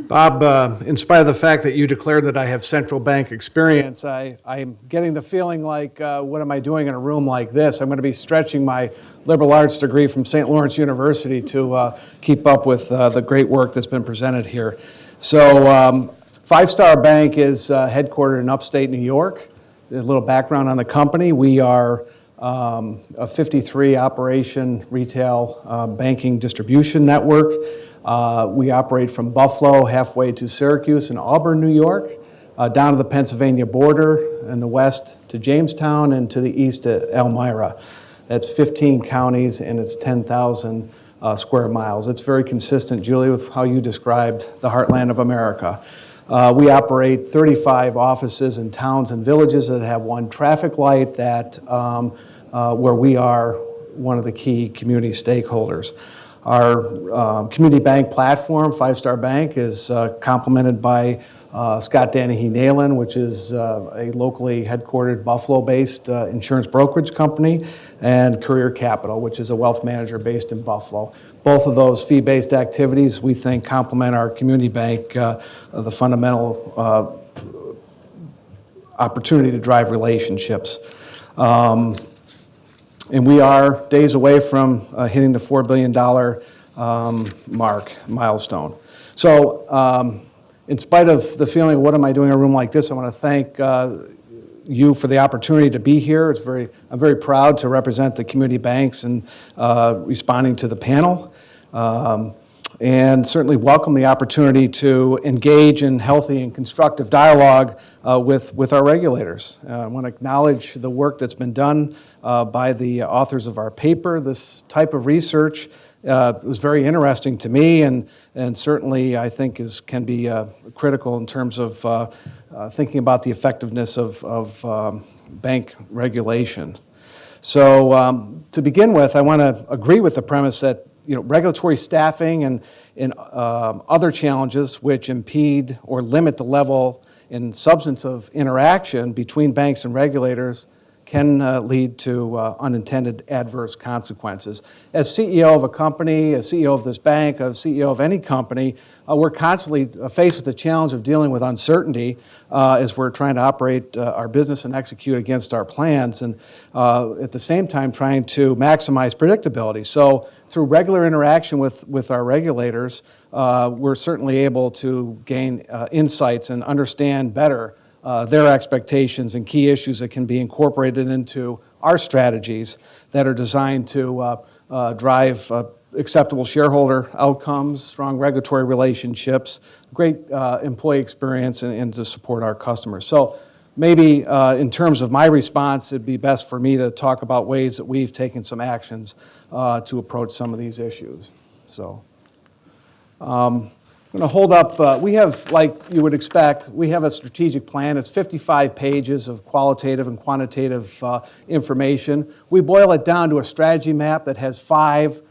Bob, in spite of the fact that you declared that I have central bank experience, I'm getting the feeling like, what am I doing in a room like this? I'm going to be stretching my liberal arts degree from St. Lawrence University to keep up with the great work that's been presented here. So, Five Star Bank is headquartered in upstate New York. A little background on the company. We are a 53 operation retail banking distribution network. We operate from Buffalo halfway to Syracuse and Auburn, New York, down to the Pennsylvania border, in the west to Jamestown, and to the east to Elmira. That's 15 counties and it's 10,000 square miles. It's very consistent, Julie, with how you described the heartland of America. We operate 35 offices in towns and villages that have one traffic light that where we are one of the key community stakeholders. Our community bank platform, Five Star Bank, is complemented by Scott Danahy Nayland, which is a locally headquartered Buffalo-based insurance brokerage company, and Career Capital, which is a wealth manager based in Buffalo. Both of those fee-based activities, we think, complement our community bank, the fundamental opportunity to drive relationships. And we are days away from hitting the $4 billion milestone. So in spite of the feeling, what am I doing in a room like this, I want to thank you for the opportunity to be here. I'm very proud to represent the community banks and responding to the panel. And certainly welcome the opportunity to engage in healthy and constructive dialogue with our regulators. I want to acknowledge the work that's been done by the authors of our paper. This type of research was very interesting to me, and certainly I think can be critical in terms of thinking about the effectiveness of bank regulation. So to begin with, I want to agree with the premise that regulatory staffing and other challenges which impede or limit the level and substance of interaction between banks and regulators can lead to unintended adverse consequences. As CEO of a company, as CEO of this bank, as CEO of any company, we're constantly faced with the challenge of dealing with uncertainty as we're trying to operate our business and execute against our plans, and at the same time trying to maximize predictability. So through regular interaction with our regulators, we're certainly able to gain insights and understand better their expectations and key issues that can be incorporated into our strategies that are designed to drive acceptable shareholder outcomes, strong regulatory relationships, great employee experience, and to support our customers. So maybe in terms of my response, it'd be best for me to talk about ways that we've taken some actions to approach some of these issues. So I'm going to hold up, we have, like you would expect, we have a strategic plan. It's 55 pages of qualitative and quantitative information. We boil it down to a strategy map that has 5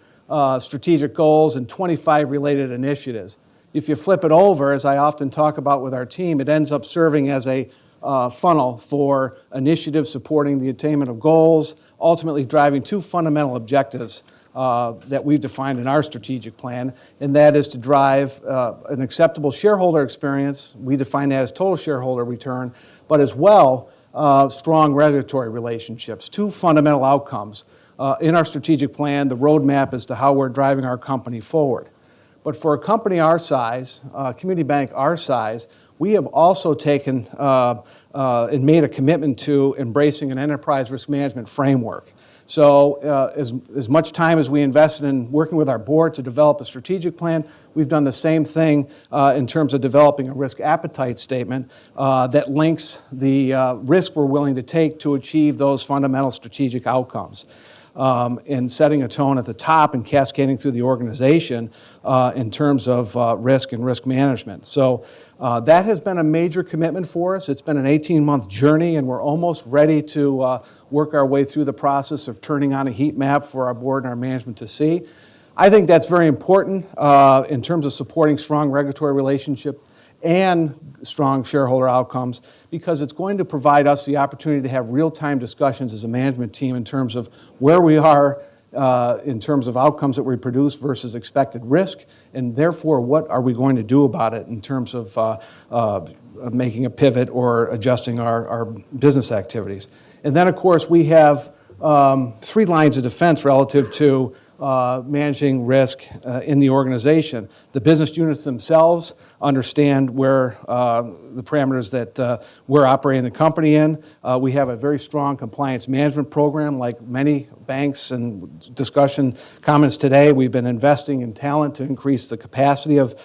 strategic goals and 25 related initiatives. If you flip it over, as I often talk about with our team, it ends up serving as a funnel for initiatives supporting the attainment of goals, ultimately driving 2 fundamental objectives that we've defined in our strategic plan, and that is to drive an acceptable shareholder experience. We define that as total shareholder return, but as well strong regulatory relationships. 2 fundamental outcomes. In our strategic plan, the roadmap as to how we're driving our company forward. But for a company our size, a community bank our size, we have also taken and made a commitment to embracing an enterprise risk management framework. So as much time as we invested in working with our board to develop a strategic plan, we've done the same thing in terms of developing a risk appetite statement that links the risk we're willing to take to achieve those fundamental strategic outcomes. And setting a tone at the top and cascading through the organization in terms of risk and risk management. So that has been a major commitment for us. It's been an 18-month journey, and we're almost ready to work our way through the process of turning on a heat map for our board and our management to see. I think that's very important in terms of supporting strong regulatory relationship and strong shareholder outcomes, because it's going to provide us the opportunity to have real-time discussions as a management team in terms of where we are in terms of outcomes that we produce versus expected risk, and therefore what are we going to do about it in terms of making a pivot or adjusting our business activities. And then, of course, we have 3 lines of defense relative to managing risk in the organization. The business units themselves understand where the parameters that we're operating the company in. We have a very strong compliance management program, like many banks, and discussion comments today. We've been investing in talent to increase the capacity of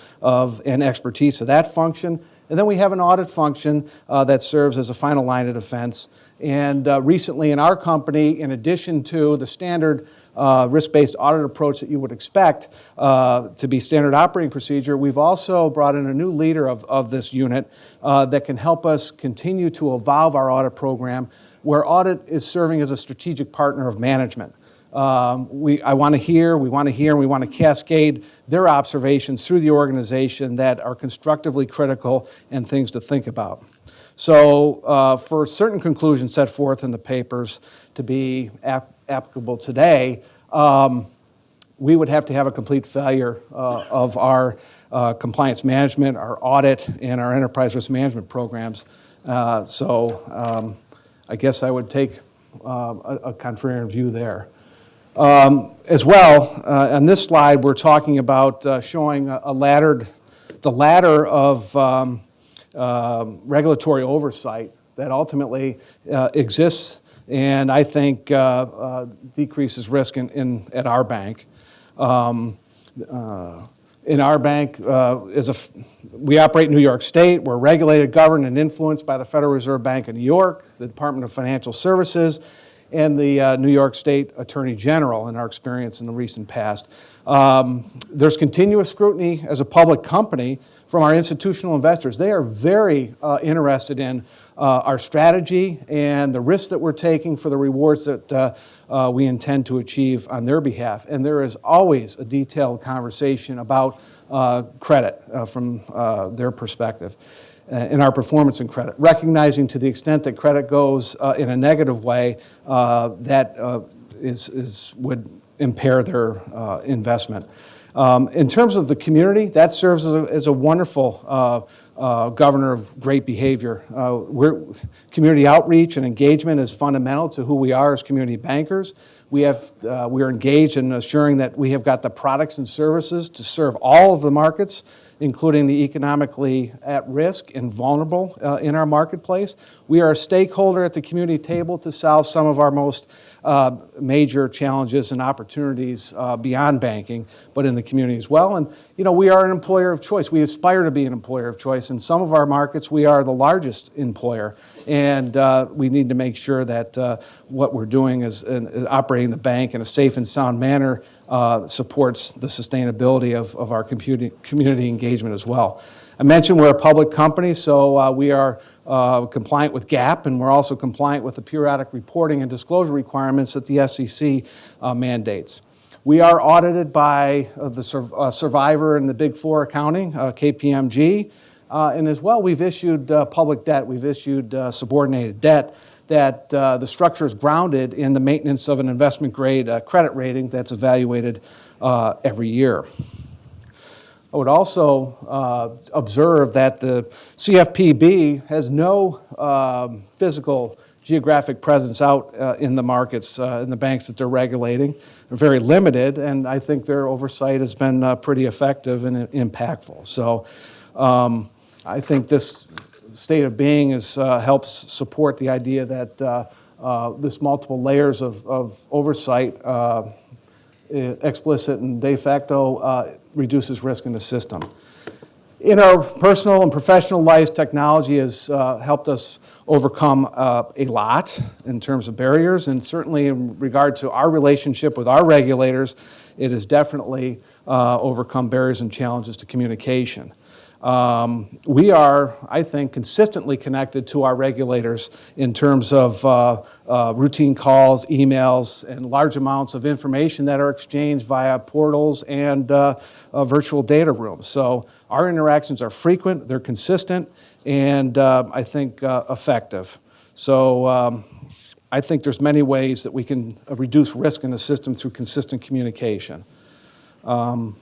and expertise of that function. And then we have an audit function that serves as a final line of defense. And recently in our company, in addition to the standard risk-based audit approach that you would expect to be standard operating procedure, we've also brought in a new leader of this unit that can help us continue to evolve our audit program, where audit is serving as a strategic partner of management. We want to hear, and we want to cascade their observations through the organization that are constructively critical and things to think about. So for certain conclusions set forth in the papers to be applicable today, we would have to have a complete failure of our compliance management, our audit, and our enterprise risk management programs. So I guess I would take a contrarian view there. As well, on this slide, we're talking about showing the ladder of regulatory oversight that ultimately exists and I think decreases risk at our bank. In our bank, we operate in New York State. We're regulated, governed, and influenced by the Federal Reserve Bank of New York, the Department of Financial Services, and the New York State Attorney General in our experience in the recent past. There's continuous scrutiny as a public company from our institutional investors. They are very interested in our strategy and the risks that we're taking for the rewards that we intend to achieve on their behalf. And there is always a detailed conversation about credit from their perspective in our performance in credit, recognizing to the extent that credit goes in a negative way, that would impair their investment. In terms of the community, that serves as a wonderful governor of great behavior. Community outreach and engagement is fundamental to who we are as community bankers. We are engaged in assuring that we have got the products and services to serve all of the markets, including the economically at risk and vulnerable in our marketplace. We are a stakeholder at the community table to solve some of our most major challenges and opportunities beyond banking, but in the community as well. And we are an employer of choice. We aspire to be an employer of choice. In some of our markets, we are the largest employer, and we need to make sure that what we're doing is operating the bank in a safe and sound manner supports the sustainability of our community engagement as well. I mentioned we're a public company, so we are compliant with GAAP, and we're also compliant with the periodic reporting and disclosure requirements that the SEC mandates. We are audited by the survivor in the Big Four accounting, KPMG, and as well we've issued public debt. We've issued subordinated debt that the structure is grounded in the maintenance of an investment-grade credit rating that's evaluated every year. I would also observe that the CFPB has no physical geographic presence out in the markets, in the banks that they're regulating. They're very limited, and I think their oversight has been pretty effective and impactful. So I think this state of being helps support the idea that this multiple layers of oversight, explicit and de facto, reduces risk in the system. In our personal and professional lives, technology has helped us overcome a lot in terms of barriers, and certainly in regard to our relationship with our regulators, it has definitely overcome barriers and challenges to communication. We are, I think, consistently connected to our regulators in terms of routine calls, emails, and large amounts of information that are exchanged via portals and virtual data rooms. So our interactions are frequent, they're consistent, and I think effective. So I think there's many ways that we can reduce risk in the system through consistent communication. A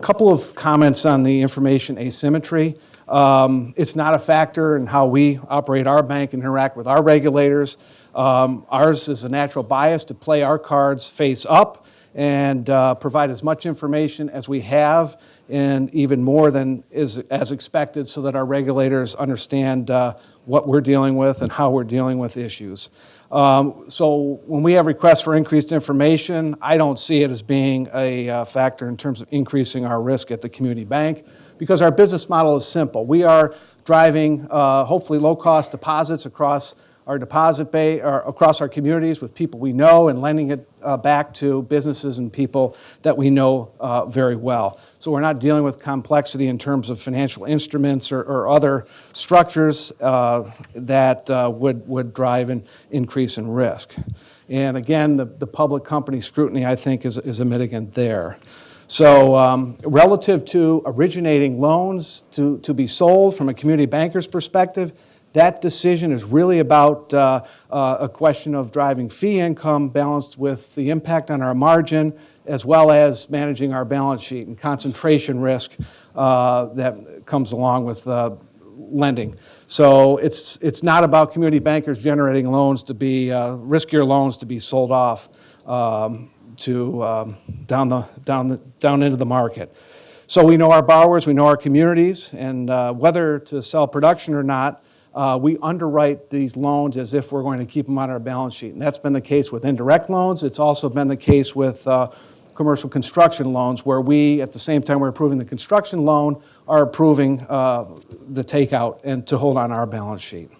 couple of comments on the information asymmetry. It's not a factor in how we operate our bank and interact with our regulators. Ours is a natural bias to play our cards face up and provide as much information as we have and even more than is as expected so that our regulators understand what we're dealing with and how we're dealing with issues. So when we have requests for increased information, I don't see it as being a factor in terms of increasing our risk at the community bank because our business model is simple. We are driving hopefully low-cost deposits across our deposit base, or across our communities with people we know and lending it back to businesses and people that we know very well. So we're not dealing with complexity in terms of financial instruments or other structures that would drive an increase in risk. And again, the public company scrutiny, I think, is a mitigant there. So relative to originating loans to be sold from a community banker's perspective, that decision is really about a question of driving fee income balanced with the impact on our margin as well as managing our balance sheet and concentration risk that comes along with lending. So it's not about community bankers generating loans to be, riskier loans to be sold off down into the market. So we know our borrowers, we know our communities, and whether to sell production or not, we underwrite these loans as if we're going to keep them on our balance sheet. And that's been the case with indirect loans. It's also been the case with commercial construction loans where we, at the same time we're approving the construction loan, are approving the takeout and to hold on our balance sheet.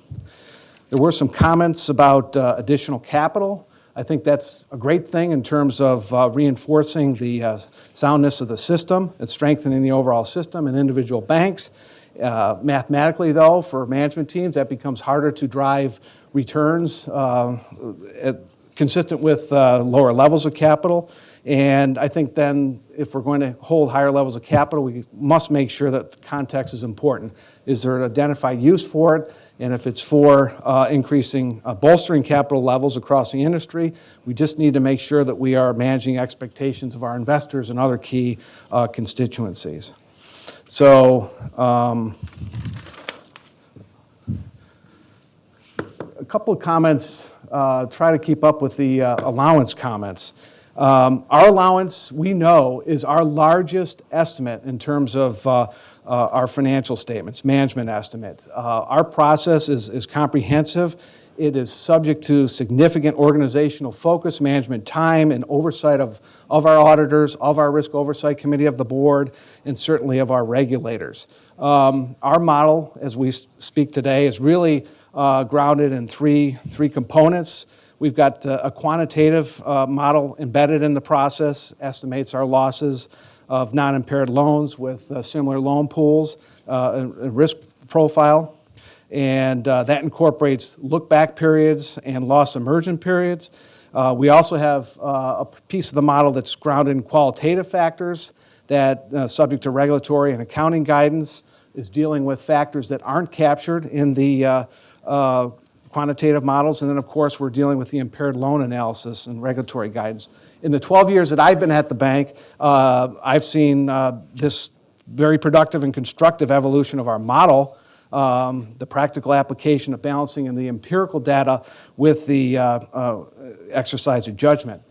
There were some comments about additional capital. I think that's a great thing in terms of reinforcing the soundness of the system and strengthening the overall system and individual banks. Mathematically, though, for management teams, that becomes harder to drive returns consistent with lower levels of capital. And I think then if we're going to hold higher levels of capital, we must make sure that the context is important. Is there an identified use for it? And if it's for bolstering capital levels across the industry, we just need to make sure that we are managing expectations of our investors and other key constituencies. So a couple of comments, try to keep up with the allowance comments. Our allowance, we know, is our largest estimate in terms of our financial statements, management estimates. Our process is comprehensive. It is subject to significant organizational focus, management time, and oversight of our auditors, of our risk oversight committee of the board, and certainly of our regulators. Our model, as we speak today, is really grounded in three components. We've got a quantitative model embedded in the process, estimates our losses of non-impaired loans with similar loan pools, and risk profile. And that incorporates look-back periods and loss emergent periods. We also have a piece of the model that's grounded in qualitative factors that, subject to regulatory and accounting guidance, is dealing with factors that aren't captured in the quantitative models. And then, of course, we're dealing with the impaired loan analysis and regulatory guidance. In the 12 years that I've been at the bank, I've seen this very productive and constructive evolution of our model, the practical application of balancing and the empirical data with the exercise of judgment.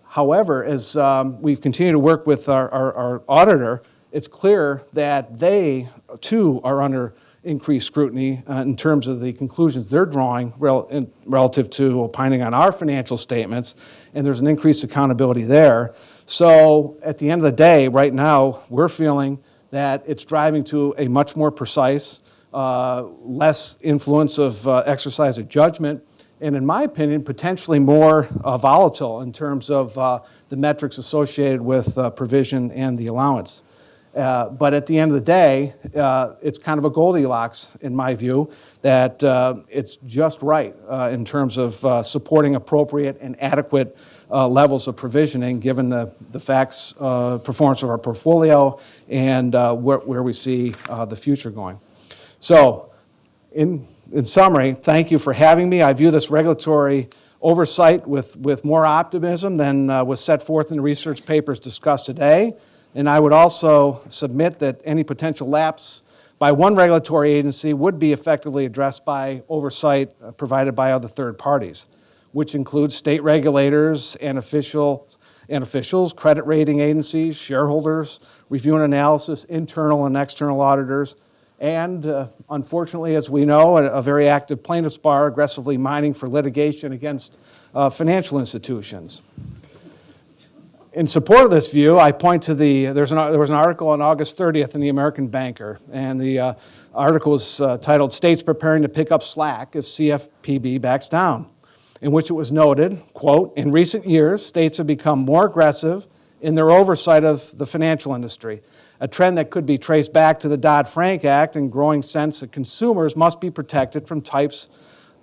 However, as we've continued to work with our auditor, it's clear that they, too, are under increased scrutiny in terms of the conclusions they're drawing relative to opining on our financial statements, and there's an increased accountability there. So at the end of the day, right now, we're feeling that it's driving to a much more precise, less influence of exercise of judgment, and in my opinion, potentially more volatile in terms of the metrics associated with provision and the allowance. But at the end of the day, it's kind of a Goldilocks, in my view, that it's just right in terms of supporting appropriate and adequate levels of provisioning given the facts, performance of our portfolio, and where we see the future going. So, in summary, thank you for having me. I view this regulatory oversight with more optimism than was set forth in the research papers discussed today. And I would also submit that any potential lapse by one regulatory agency would be effectively addressed by oversight provided by other third parties, which includes state regulators and officials, credit rating agencies, shareholders, review and analysis, internal and external auditors, and unfortunately, as we know, a very active plaintiffs' bar aggressively mining for litigation against financial institutions. In support of this view, I point to there was an article on August 30th in the American Banker, and the article was titled "States Preparing to Pick Up Slack if CFPB Backs Down," in which it was noted, quote, "In recent years, states have become more aggressive in their oversight of the financial industry, a trend that could be traced back to the Dodd-Frank Act and growing sense that consumers must be protected from types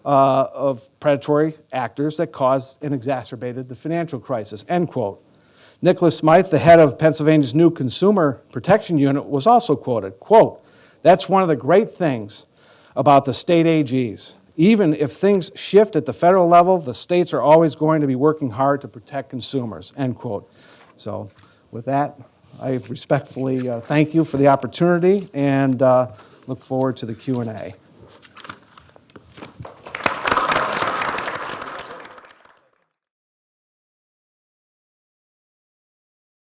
of predatory actors that caused and exacerbated the financial crisis," end quote. Nicholas Smythe, the head of Pennsylvania's new Consumer Protection Unit, was also quoted, quote, "That's one of the great things about the state AGs. Even if things shift at the federal level, the states are always going to be working hard to protect consumers," end quote. So with that, I respectfully thank you for the opportunity and look forward to the Q&A.